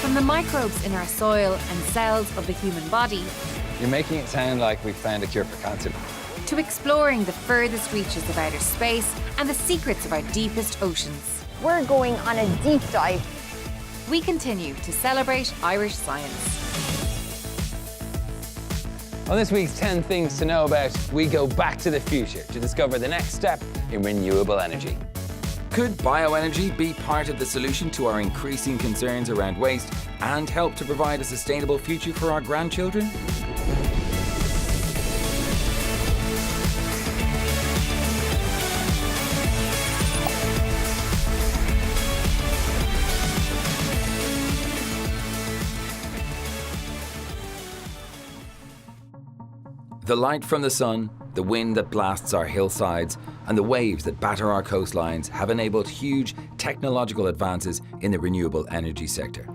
From the microbes in our soil and cells of the human body, You're making it sound like we've found a cure for cancer. to exploring the furthest reaches of outer space and the secrets of our deepest oceans. We're going on a deep dive. We continue to celebrate Irish science. On this week's 10 Things to Know About, we go back to the future to discover the next step in renewable energy. Could bioenergy be part of the solution to our increasing concerns around waste and help to provide a sustainable future for our grandchildren? The light from the sun, the wind that blasts our hillsides, and the waves that batter our coastlines have enabled huge technological advances in the renewable energy sector.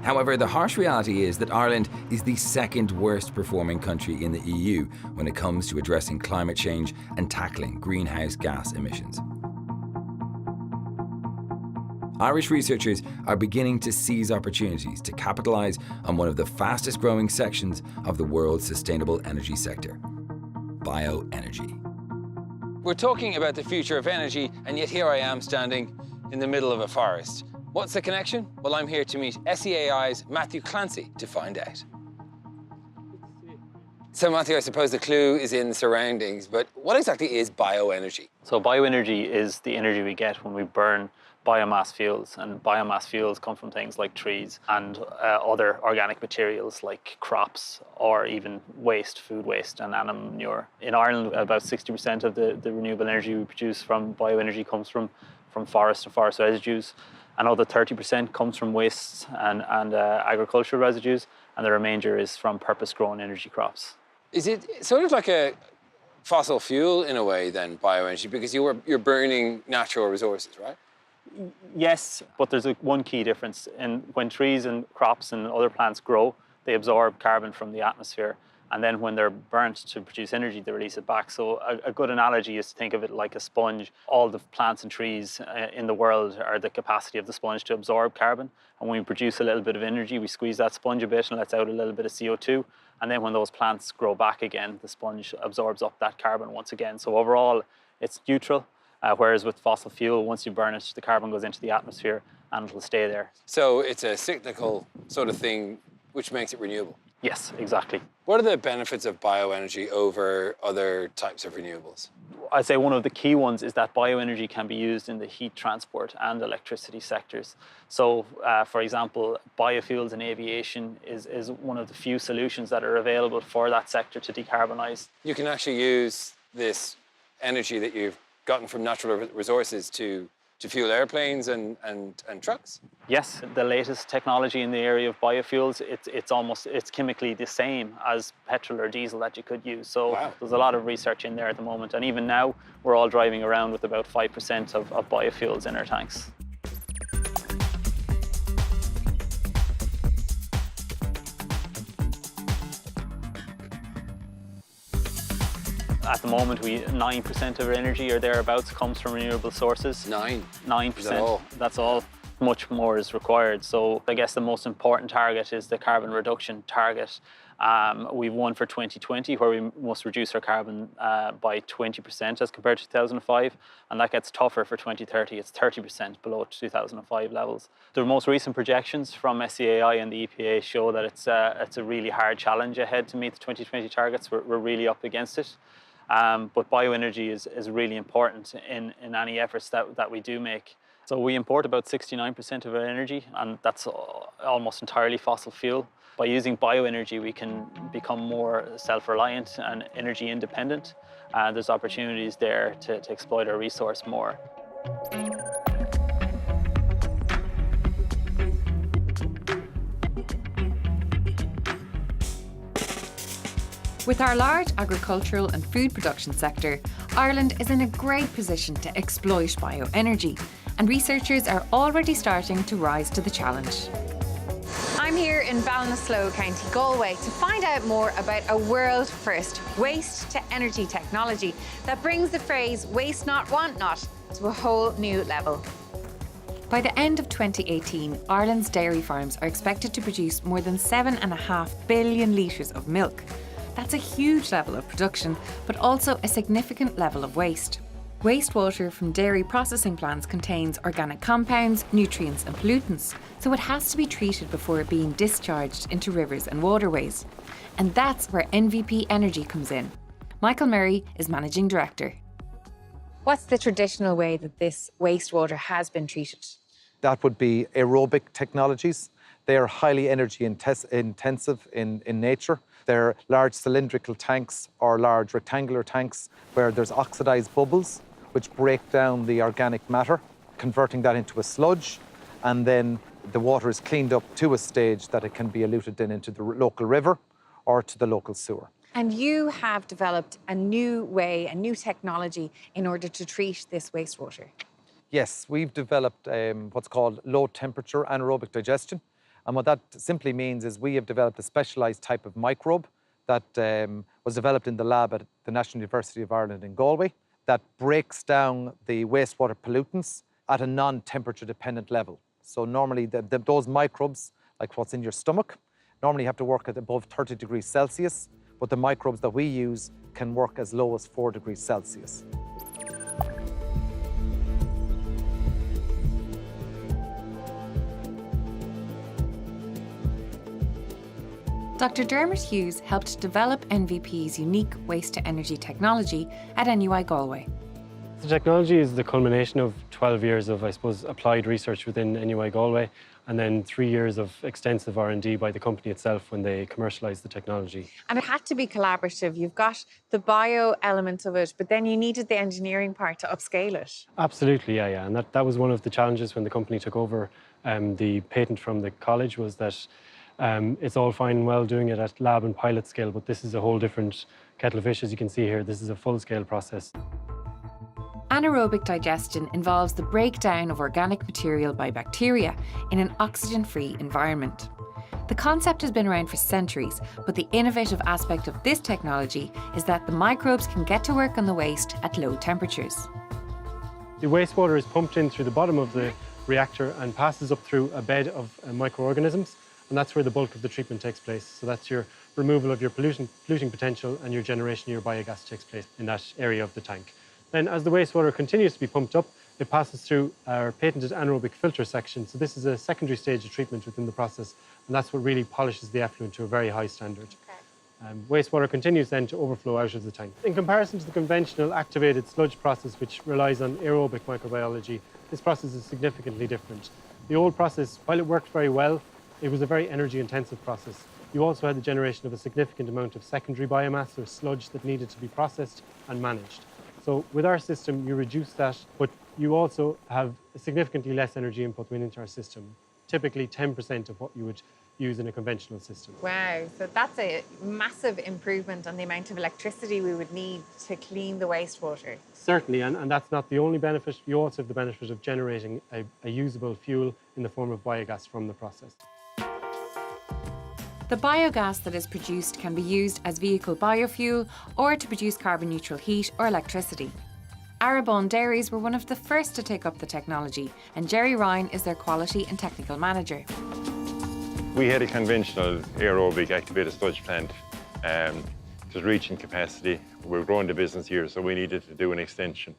However, the harsh reality is that Ireland is the second worst performing country in the EU when it comes to addressing climate change and tackling greenhouse gas emissions. Irish researchers are beginning to seize opportunities to capitalise on one of the fastest growing sections of the world's sustainable energy sector, bioenergy. We're talking about the future of energy, and yet here I am standing in the middle of a forest. What's the connection? Well, I'm here to meet SEAI's Matthew Clancy to find out. So Matthew, I suppose the clue is in the surroundings, but what exactly is bioenergy? So bioenergy is the energy we get when we burn biomass fuels, and biomass fuels come from things like trees and other organic materials like crops or even waste, food waste and animal manure. In Ireland, about 60% of the renewable energy we produce from bioenergy comes from forest and forest residues. Another 30% comes from wastes and agricultural residues, and the remainder is from purpose-grown energy crops. Is it sort of like a fossil fuel in a way then, bioenergy, because you're burning natural resources, right? Yes, but there's one key difference. When trees and crops and other plants grow, they absorb carbon from the atmosphere, and then when they're burnt to produce energy, they release it back. So a good analogy is to think of it like a sponge. All the plants and trees in the world are the capacity of the sponge to absorb carbon, and when we produce a little bit of energy, we squeeze that sponge a bit and lets out a little bit of CO2, and then when those plants grow back again, the sponge absorbs up that carbon once again. So overall, it's neutral. Whereas with fossil fuel, once you burn it, the carbon goes into the atmosphere and it'll stay there. So it's a cyclical sort of thing, which makes it renewable. Yes, exactly. What are the benefits of bioenergy over other types of renewables? I'd say one of the key ones is that bioenergy can be used in the heat transport and electricity sectors. So, for example, biofuels in aviation is one of the few solutions that are available for that sector to decarbonise. You can actually use this energy that you've gotten from natural resources to fuel airplanes and trucks? Yes, the latest technology in the area of biofuels, it's chemically the same as petrol or diesel that you could use. So wow. There's a lot of research in there at the moment. And even now, we're all driving around with about 5% of biofuels in our tanks. At the moment, 9% of our energy or thereabouts comes from renewable sources. 9%. Is that all? That's all. Much more is required. So I guess the most important target is the carbon reduction target. We've one for 2020 where we must reduce our carbon by 20% as compared to 2005, and that gets tougher for 2030. It's 30% below 2005 levels. The most recent projections from SEAI and the EPA show that it's a really hard challenge ahead to meet the 2020 targets. We're really up against it. But bioenergy is really important in any efforts that we do make. So we import about 69% of our energy, and that's almost entirely fossil fuel. By using bioenergy, we can become more self-reliant and energy independent. There's opportunities there to exploit our resource more. With our large agricultural and food production sector, Ireland is in a great position to exploit bioenergy, and researchers are already starting to rise to the challenge. I'm here in Ballinasloe, County Galway, to find out more about a world-first waste-to-energy technology that brings the phrase waste not, want not to a whole new level. By the end of 2018, Ireland's dairy farms are expected to produce more than 7.5 billion litres of milk. That's a huge level of production, but also a significant level of waste. Wastewater from dairy processing plants contains organic compounds, nutrients and pollutants, so it has to be treated before being discharged into rivers and waterways. And that's where EP5 comes in. Michael Murray is Managing Director. What's the traditional way that this wastewater has been treated? That would be aerobic technologies. They are highly energy intensive in nature. They're large cylindrical tanks or large rectangular tanks where there's oxidized bubbles which break down the organic matter, converting that into a sludge, and then the water is cleaned up to a stage that it can be eluted then into the local river or to the local sewer. And you have developed a new way, a new technology in order to treat this wastewater. Yes, we've developed what's called low temperature anaerobic digestion. And what that simply means is we have developed a specialized type of microbe that was developed in the lab at the National University of Ireland in Galway that breaks down the wastewater pollutants at a non-temperature dependent level. So normally those microbes, like what's in your stomach, normally have to work at above 30 degrees Celsius, but the microbes that we use can work as low as 4 degrees Celsius. Dr. Dermot Hughes helped develop NVP's unique waste-to-energy technology at NUI Galway. The technology is the culmination of 12 years of, I suppose, applied research within NUI Galway, and then 3 years of extensive R&D by the company itself when they commercialised the technology. And it had to be collaborative. You've got the bio element of it, but then you needed the engineering part to upscale it. Absolutely, yeah. And that was one of the challenges when the company took over the patent from the college, was that it's all fine and well doing it at lab and pilot scale, but this is a whole different kettle of fish, as you can see here. This is a full-scale process. Anaerobic digestion involves the breakdown of organic material by bacteria in an oxygen-free environment. The concept has been around for centuries, but the innovative aspect of this technology is that the microbes can get to work on the waste at low temperatures. The wastewater is pumped in through the bottom of the reactor and passes up through a bed of microorganisms, and that's where the bulk of the treatment takes place. So that's your removal of your polluting potential, and your generation of your biogas takes place in that area of the tank. Then as the wastewater continues to be pumped up, it passes through our patented anaerobic filter section. So this is a secondary stage of treatment within the process, and that's what really polishes the effluent to a very high standard. Wastewater continues then to overflow out of the tank. In comparison to the conventional activated sludge process, which relies on aerobic microbiology, this process is significantly different. The old process, while it worked very well, it was a very energy-intensive process. You also had the generation of a significant amount of secondary biomass or sludge that needed to be processed and managed. So with our system, you reduce that, but you also have significantly less energy input went into our system, typically 10% of what you would use in a conventional system. Wow, so that's a massive improvement on the amount of electricity we would need to clean the wastewater. Certainly, and that's not the only benefit. You also have the benefit of generating a usable fuel in the form of biogas from the process. The biogas that is produced can be used as vehicle biofuel or to produce carbon-neutral heat or electricity. Aoibhinn Dairies were one of the first to take up the technology, and Jerry Ryan is their quality and technical manager. We had a conventional aerobic activated sludge plant. It was reaching capacity. We were growing the business here, so we needed to do an extension.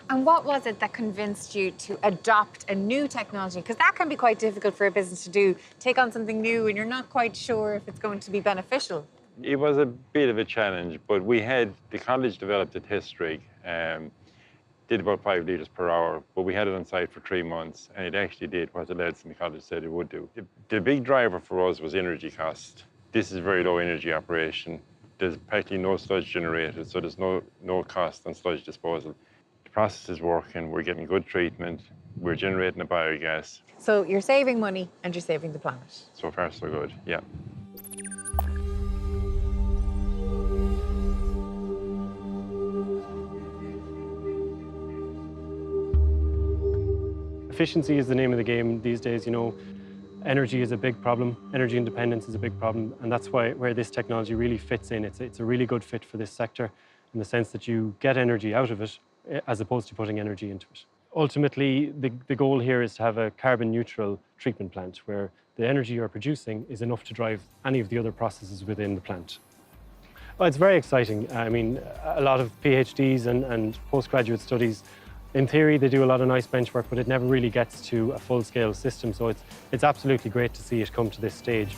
And what was it that convinced you to adopt a new technology? Because that can be quite difficult for a business to do, take on something new and you're not quite sure if it's going to be beneficial. It was a bit of a challenge, but the college developed a test rig, did about 5 litres per hour, but we had it on site for 3 months, and it actually did what the lads in the college said it would do. The big driver for us was energy cost. This is a very low energy operation. There's practically no sludge generated, so there's no cost on sludge disposal. The process is working, we're getting good treatment, we're generating the biogas. So you're saving money and you're saving the planet. So far, so good, yeah. Efficiency is the name of the game these days. You know, energy is a big problem. Energy independence is a big problem, and that's where this technology really fits in. It's a really good fit for this sector in the sense that you get energy out of it as opposed to putting energy into it. Ultimately, the goal here is to have a carbon neutral treatment plant where the energy you're producing is enough to drive any of the other processes within the plant. Well, it's very exciting. I mean, a lot of PhDs and postgraduate studies, in theory, they do a lot of nice bench work, but it never really gets to a full-scale system. So it's absolutely great to see it come to this stage.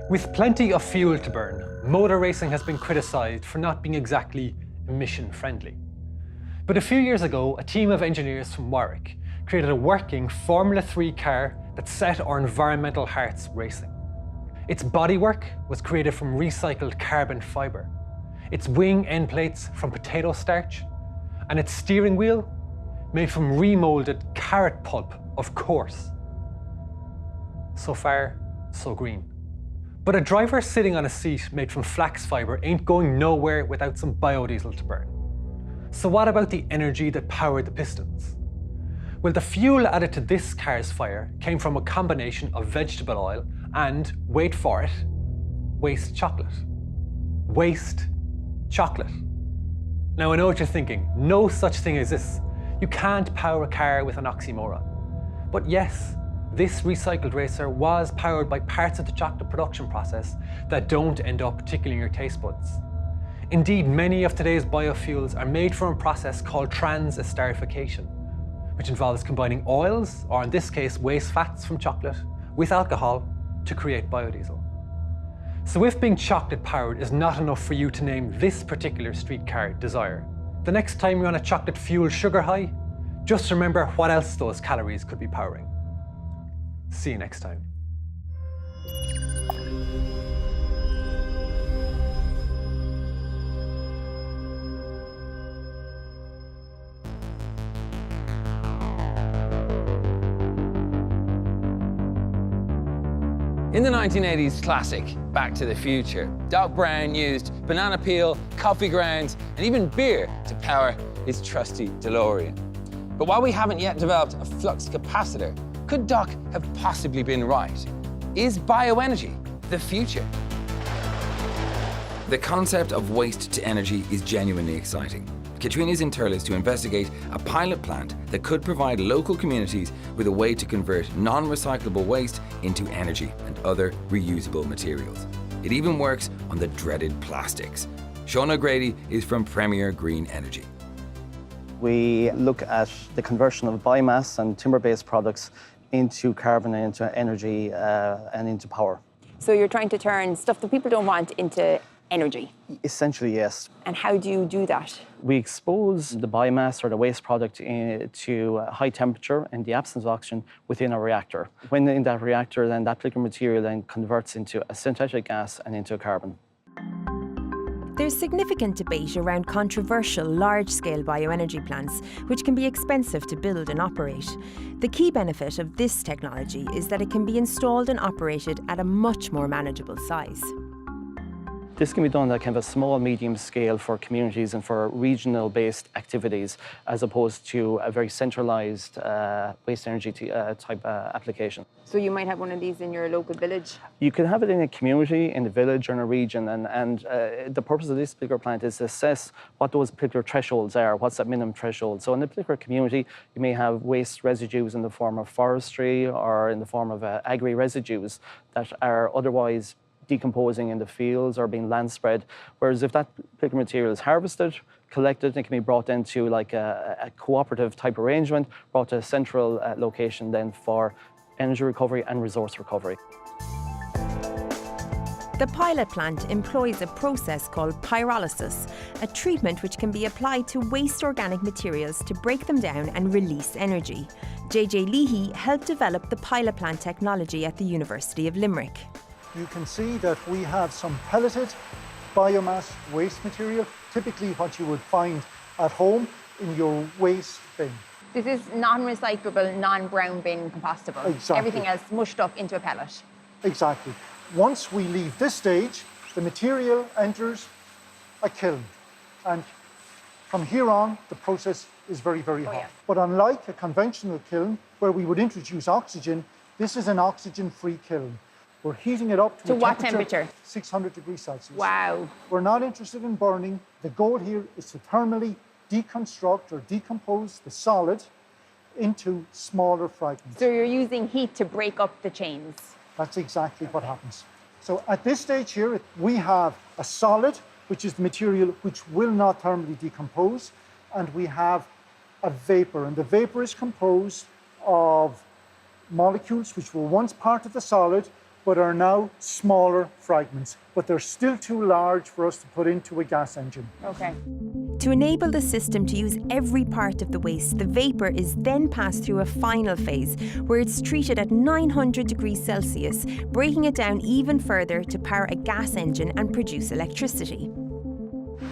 With plenty of fuel to burn, motor racing has been criticised for not being exactly emission-friendly. But a few years ago, a team of engineers from Warwick created a working Formula 3 car that set our environmental hearts racing. Its bodywork was created from recycled carbon fibre, its wing end plates from potato starch, and its steering wheel made from remoulded carrot pulp, of course. So far, so green. But a driver sitting on a seat made from flax fibre ain't going nowhere without some biodiesel to burn. So what about the energy that powered the pistons? Well, the fuel added to this car's fire came from a combination of vegetable oil and, wait for it, waste chocolate. Waste chocolate. Now I know what you're thinking, no such thing as this. You can't power a car with an oxymoron. But yes, this recycled racer was powered by parts of the chocolate production process that don't end up tickling your taste buds. Indeed, many of today's biofuels are made from a process called trans-esterification, which involves combining oils, or in this case, waste fats from chocolate, with alcohol to create biodiesel. So if being chocolate powered is not enough for you to name this particular streetcar Desire, the next time you're on a chocolate fueled sugar high, just remember what else those calories could be powering. See you next time. In the 1980s classic, Back to the Future, Doc Brown used banana peel, coffee grounds, and even beer to power his trusty DeLorean. But while we haven't yet developed a flux capacitor, could Doc have possibly been right? Is bioenergy the future? The concept of waste to energy is genuinely exciting. Kathriona is in Thurles to investigate a pilot plant that could provide local communities with a way to convert non-recyclable waste into energy and other reusable materials. It even works on the dreaded plastics. Sean O'Grady is from Premier Green Energy. We look at the conversion of biomass and timber-based products into carbon and into energy and into power. So you're trying to turn stuff that people don't want into energy? Essentially, yes. And how do you do that? We expose the biomass or the waste product to high temperature in the absence of oxygen within a reactor. When in that reactor, then that particular material then converts into a synthetic gas and into carbon. There's significant debate around controversial large-scale bioenergy plants, which can be expensive to build and operate. The key benefit of this technology is that it can be installed and operated at a much more manageable size. This can be done at kind of a small, medium scale for communities and for regional-based activities, as opposed to a very centralised waste energy type application. So you might have one of these in your local village? You could have it in a community, in a village or in a region, and the purpose of this particular plant is to assess what those particular thresholds are, what's that minimum threshold. So in a particular community, you may have waste residues in the form of forestry or in the form of agri-residues that are otherwise decomposing in the fields or being land spread. Whereas if that particular material is harvested, collected, it can be brought into like a cooperative type arrangement, brought to a central location then for energy recovery and resource recovery. The pilot plant employs a process called pyrolysis, a treatment which can be applied to waste organic materials to break them down and release energy. JJ Leahy helped develop the pilot plant technology at the University of Limerick. You can see that we have some pelleted biomass waste material, typically what you would find at home in your waste bin. This is non-recyclable, non-brown bin compostable. Exactly. Everything else mushed up into a pellet. Exactly. Once we leave this stage, the material enters a kiln. And from here on, the process is very, very hot. yeah. But unlike a conventional kiln, where we would introduce oxygen, this is an oxygen-free kiln. We're heating it up To what temperature? 600 degrees Celsius. Wow. We're not interested in burning. The goal here is to thermally deconstruct or decompose the solid into smaller fragments. So you're using heat to break up the chains. That's exactly what happens. So at this stage here, we have a solid, which is the material which will not thermally decompose, and we have a vapor. And the vapor is composed of molecules which were once part of the solid, but are now smaller fragments. But they're still too large for us to put into a gas engine. Okay. To enable the system to use every part of the waste, the vapour is then passed through a final phase where it's treated at 900 degrees Celsius, breaking it down even further to power a gas engine and produce electricity.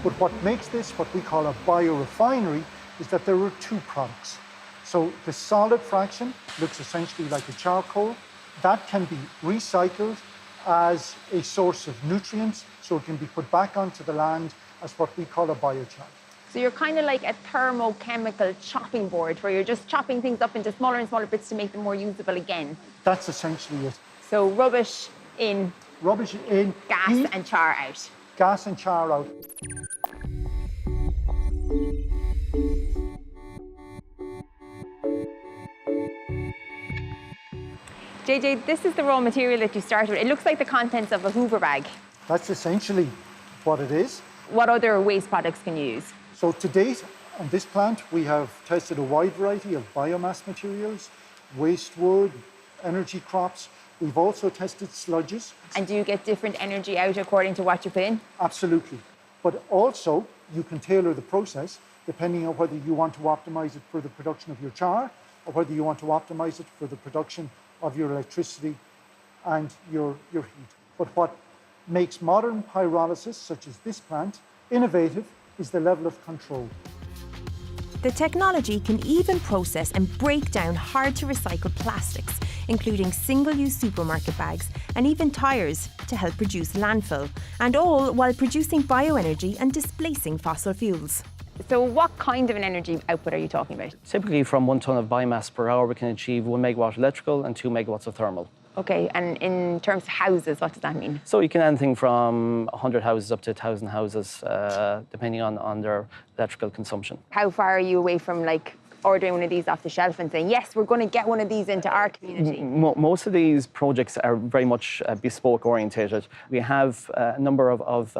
But what makes this what we call a biorefinery is that there are two products. So the solid fraction looks essentially like a charcoal. That can be recycled as a source of nutrients, so it can be put back onto the land as what we call a biochar. So you're kind of like a thermochemical chopping board where you're just chopping things up into smaller and smaller bits to make them more usable again. That's essentially it. So rubbish in, Rubbish in, gas heat, and char out. gas and char out. JJ, this is the raw material that you started with. It looks like the contents of a Hoover bag. That's essentially what it is. What other waste products can you use? So to date, on this plant, we have tested a wide variety of biomass materials, waste wood, energy crops. We've also tested sludges. And do you get different energy out according to what you put in? Absolutely. But also, you can tailor the process depending on whether you want to optimize it for the production of your char or whether you want to optimize it for the production of your electricity and your heat. But what makes modern pyrolysis, such as this plant, innovative is the level of control. The technology can even process and break down hard-to-recycle plastics, including single-use supermarket bags and even tyres to help reduce landfill, and all while producing bioenergy and displacing fossil fuels. So what kind of an energy output are you talking about? Typically from 1 tonne of biomass per hour, we can achieve 1 megawatt electrical and 2 megawatts of thermal. Okay, and in terms of houses, what does that mean? So you can anything from 100 houses up to 1,000 houses, depending on their electrical consumption. How far are you away from like ordering one of these off the shelf and saying, yes, we're going to get one of these into our community? Most of these projects are very much bespoke orientated. We have a number of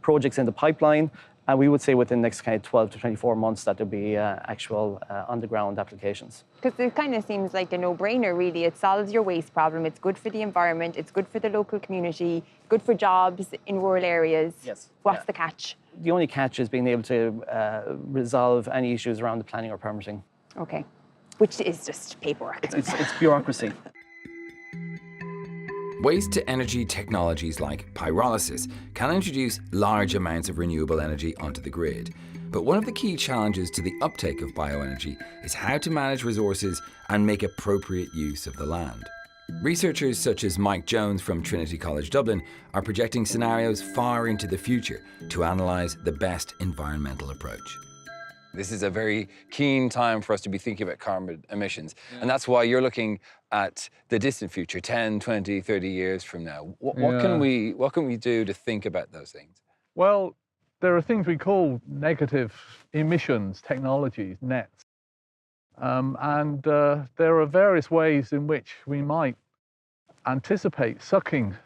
projects in the pipeline. And we would say within the next kind of 12 to 24 months that there'll be actual on-the-ground applications. Because it kind of seems like a no-brainer, really. It solves your waste problem. It's good for the environment. It's good for the local community. Good for jobs in rural areas. Yes. What's the catch? The only catch is being able to resolve any issues around the planning or permitting. Okay. Which is just paperwork. It's bureaucracy. Waste-to-energy technologies like pyrolysis can introduce large amounts of renewable energy onto the grid. But one of the key challenges to the uptake of bioenergy is how to manage resources and make appropriate use of the land. Researchers such as Mike Jones from Trinity College Dublin are projecting scenarios far into the future to analyse the best environmental approach. This is a very keen time for us to be thinking about carbon emissions. And that's why you're looking at the distant future, 10, 20, 30 years from now. What can we do to think about those things? Well, there are things we call negative emissions technologies, nets. And there are various ways in which we might anticipate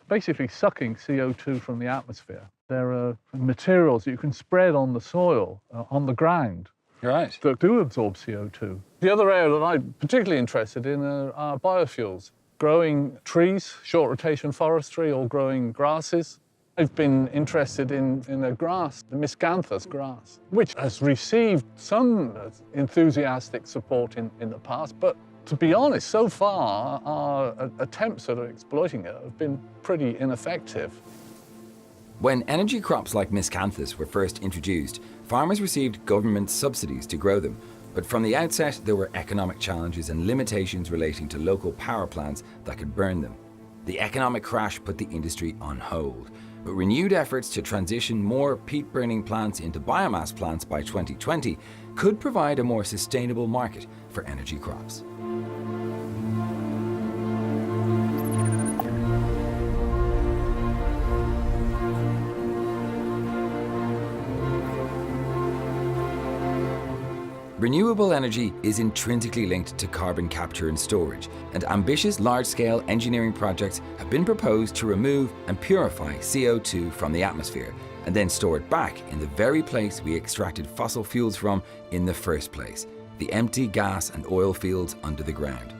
basically sucking CO2 from the atmosphere. There are materials that you can spread on the soil, on the ground, right, that do absorb CO2. The other area that I'm particularly interested in are biofuels. Growing trees, short rotation forestry, or growing grasses. I've been interested in a grass, the miscanthus grass, which has received some enthusiastic support in the past, but to be honest, so far, our attempts at exploiting it have been pretty ineffective. When energy crops like miscanthus were first introduced, farmers received government subsidies to grow them. But from the outset, there were economic challenges and limitations relating to local power plants that could burn them. The economic crash put the industry on hold. but renewed efforts to transition more peat-burning plants into biomass plants by 2020 could provide a more sustainable market for energy crops. Renewable energy is intrinsically linked to carbon capture and storage, and ambitious large-scale engineering projects have been proposed to remove and purify CO2 from the atmosphere and then store it back in the very place we extracted fossil fuels from in the first place, the empty gas and oil fields under the ground.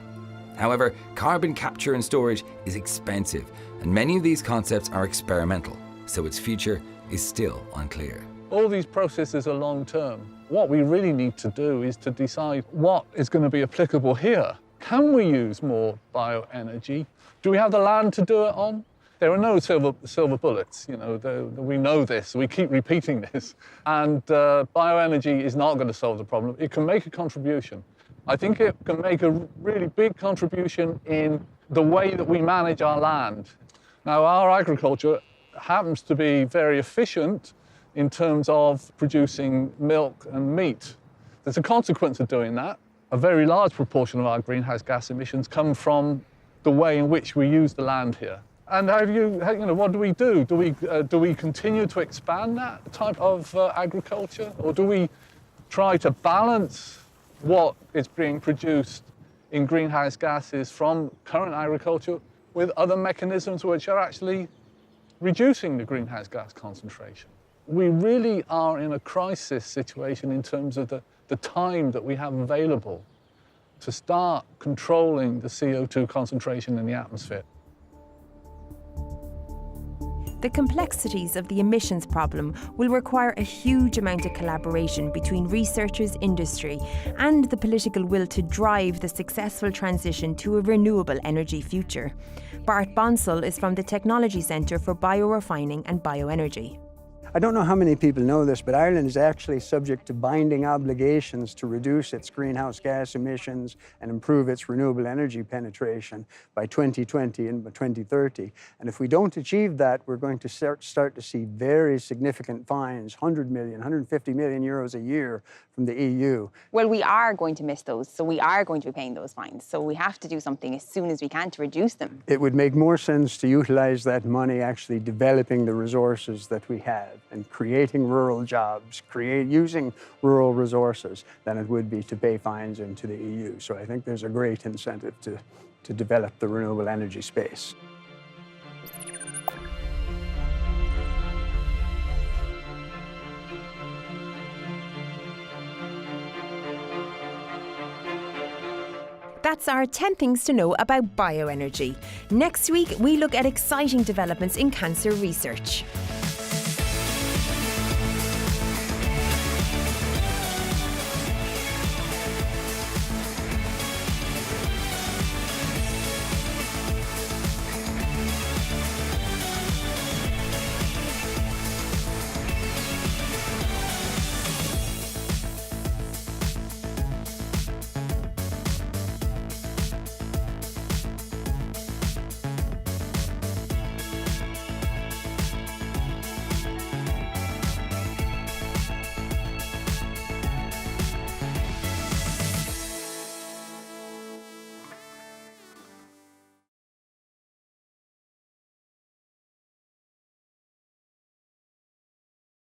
However, carbon capture and storage is expensive, and many of these concepts are experimental, so its future is still unclear. All these processes are long-term. What we really need to do is to decide what is going to be applicable here. Can we use more bioenergy? Do we have the land to do it on? There are no silver bullets, you know, we know this, we keep repeating this. And bioenergy is not going to solve the problem. It can make a contribution. I think it can make a really big contribution in the way that we manage our land. Now, our agriculture happens to be very efficient in terms of producing milk and meat. There's a consequence of doing that. A very large proportion of our greenhouse gas emissions come from the way in which we use the land here. And what do we do? Do we continue to expand that type of agriculture, or do we try to balance what is being produced in greenhouse gases from current agriculture with other mechanisms which are actually reducing the greenhouse gas concentration? We really are in a crisis situation in terms of the time that we have available to start controlling the CO2 concentration in the atmosphere. The complexities of the emissions problem will require a huge amount of collaboration between researchers, industry, and the political will to drive the successful transition to a renewable energy future. Bart Bonsall is from the Technology Centre for Biorefining and Bioenergy. I don't know how many people know this, but Ireland is actually subject to binding obligations to reduce its greenhouse gas emissions and improve its renewable energy penetration by 2020 and by 2030. And if we don't achieve that, we're going to start to see very significant fines, 100 million, 150 million euros a year from the EU. Well, we are going to miss those, so we are going to be paying those fines. So we have to do something as soon as we can to reduce them. It would make more sense to utilise that money actually developing the resources that we have and creating rural jobs, using rural resources, than it would be to pay fines into the EU. So I think there's a great incentive to develop the renewable energy space. That's our 10 things to know about bioenergy. Next week, we look at exciting developments in cancer research.